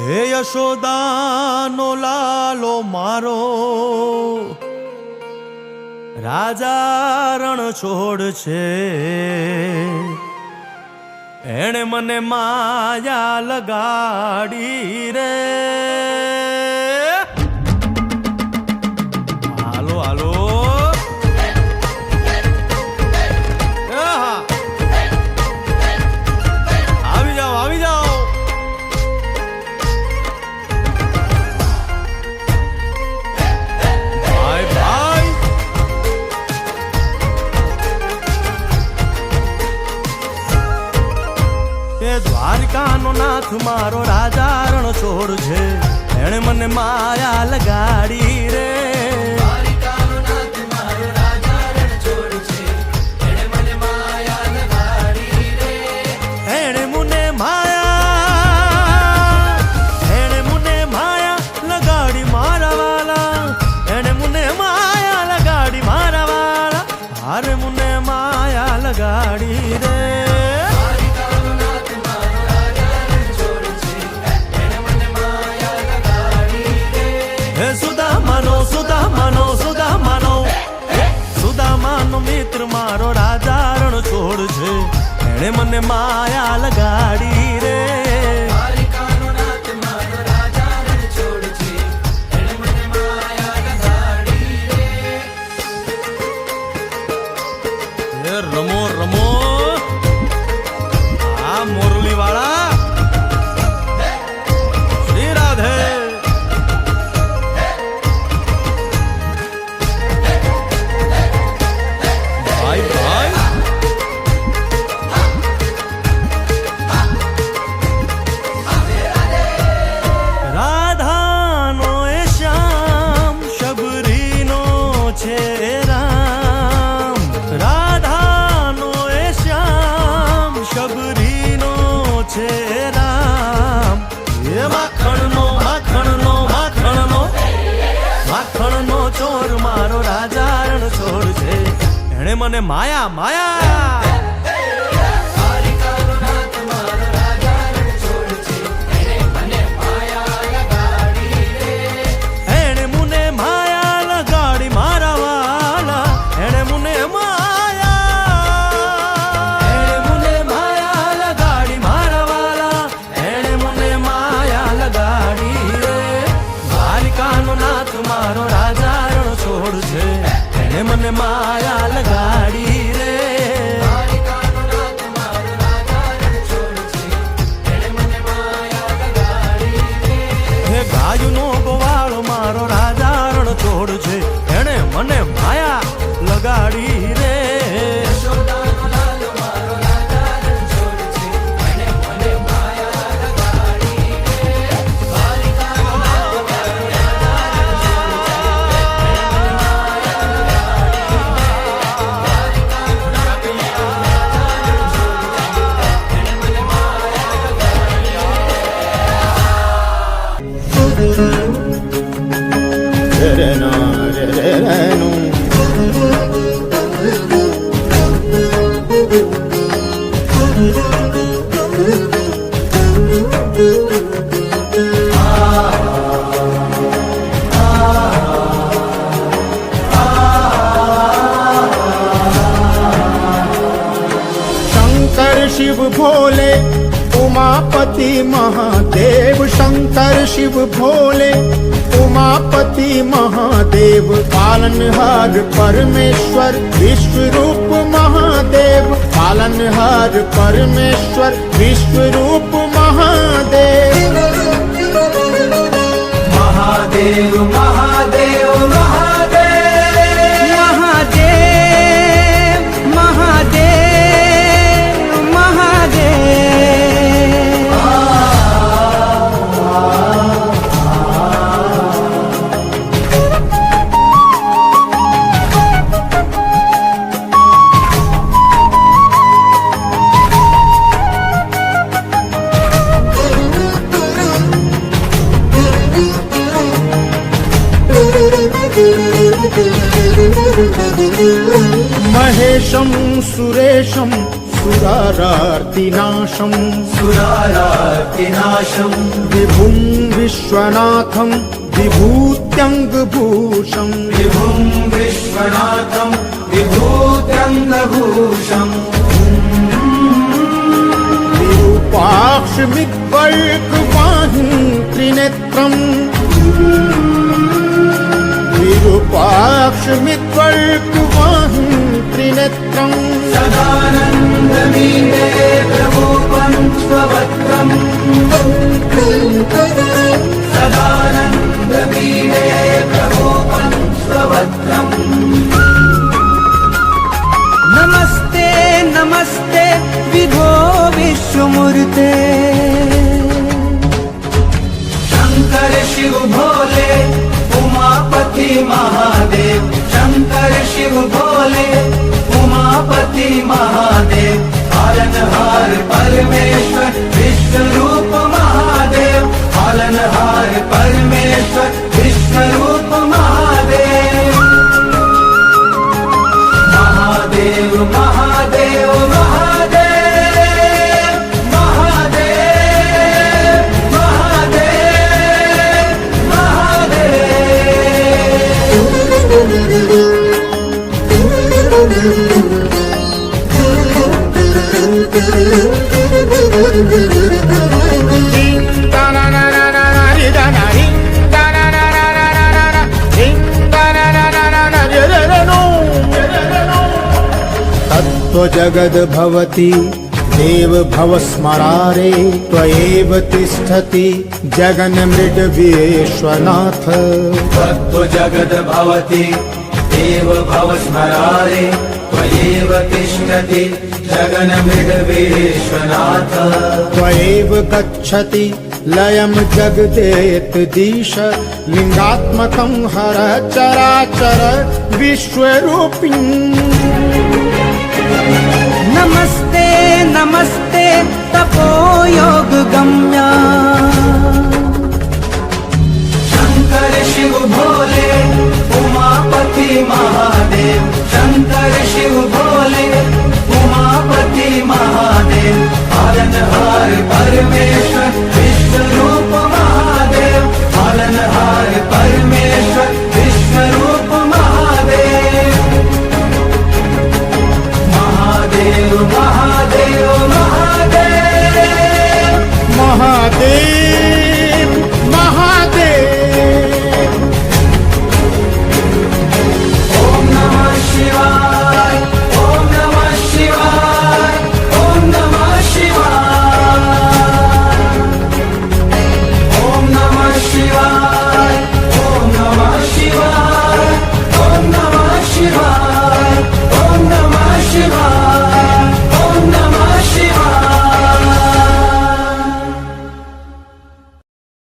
હે યશોદાનો લાલો મારો, રાજા રણ છોડ છે. એણે મને માયા લગાડી રે. હાલો હાલો આવી જાઓ આવી જાઓ. ભાઈ ભાઈ એ દ્વારકાનો નાથ મારો રાજા રણ છોડ છે. એણે મને માયા લગાડી રે. અરે મુને માયા લગાડી રે. હે સુદામાનો સુદામાનો સુદામાનો સુદામાનો મિત્ર મારો રાજા રણ છોડ છે. એણે મને માયા લગાડી રે. રમો રમો આ મોરલી વાળા શ્રી રાધે. ભાઈ ભાઈ રાધાનો એ શ્યામ શબરીનો છે રામ. રાધાનો એ શ્યામ શબરીનો છે રામ. એ માખણનો માખણનો માખણનો માખણનો ચોર મારો રાજા રણ છોડ છે. એણે મને માયા માયા મારો રાજા રણ છોડ છે. એને મને માયા લગાડી રે. હે ગાયનો ગોવાળો મારો રાજા રણ છોડ છે. એને મને માયા લગાડી રે. शंकर शिव भोले उमापति महादेव. शंकर शिव भोले उमापति महादेव. पालनहार परमेश्वर विश्व रूप महादेव. पालनहार परमेश्वर विश्व रूप महादेव. महादेव महादेव महादेव महादेव महादेव महादेव. महेशं सुरेशं सुरारार्तिनाशम् सुरारार्तिनाशम् विभुं विश्वनाथं विभूत्यङ्गभूषम् विभुं विश्वनाथं विभूत्यङ्गभूषम् विरूपाक्षमिद्वल्कवाहिं त्रिनेत्रम् विरूपाक्षमिद्वल्कवाहिं त्रिनेत्रम् सदानन्दमीडे प्रभूपं स्ववक्त्रम् सदानन्दमीडे प्रभूपं स्ववक्त्रम् नमस्ते नमस्ते विभो विश्वमूर्ते शंकर शिव भोले उमापति महादेव शंकर शिव भोले उमापति महादेव पालनहार परमेश्वर विश्वरूप महादेव पालनहार परमेश्वर विश्वरूप महादेव महादेव महादेव महादेव महादेव महादेव तत्त्वजगद् भवति देव भवस्मरारे त्वयैव तिष्ठति जगन्मृड-विश्वनाथ तत्त्व जगद् भवति देव भवस्मरारे त्वयैव तिष्ठति जगन्मृड-विश्वनाथ त्वयैव गच्छति लयं जगदेतदीश लिङ्गात्मकं हर चराचर विश्वरूपिम् नमस्ते नमस्ते तपोयोगगम्या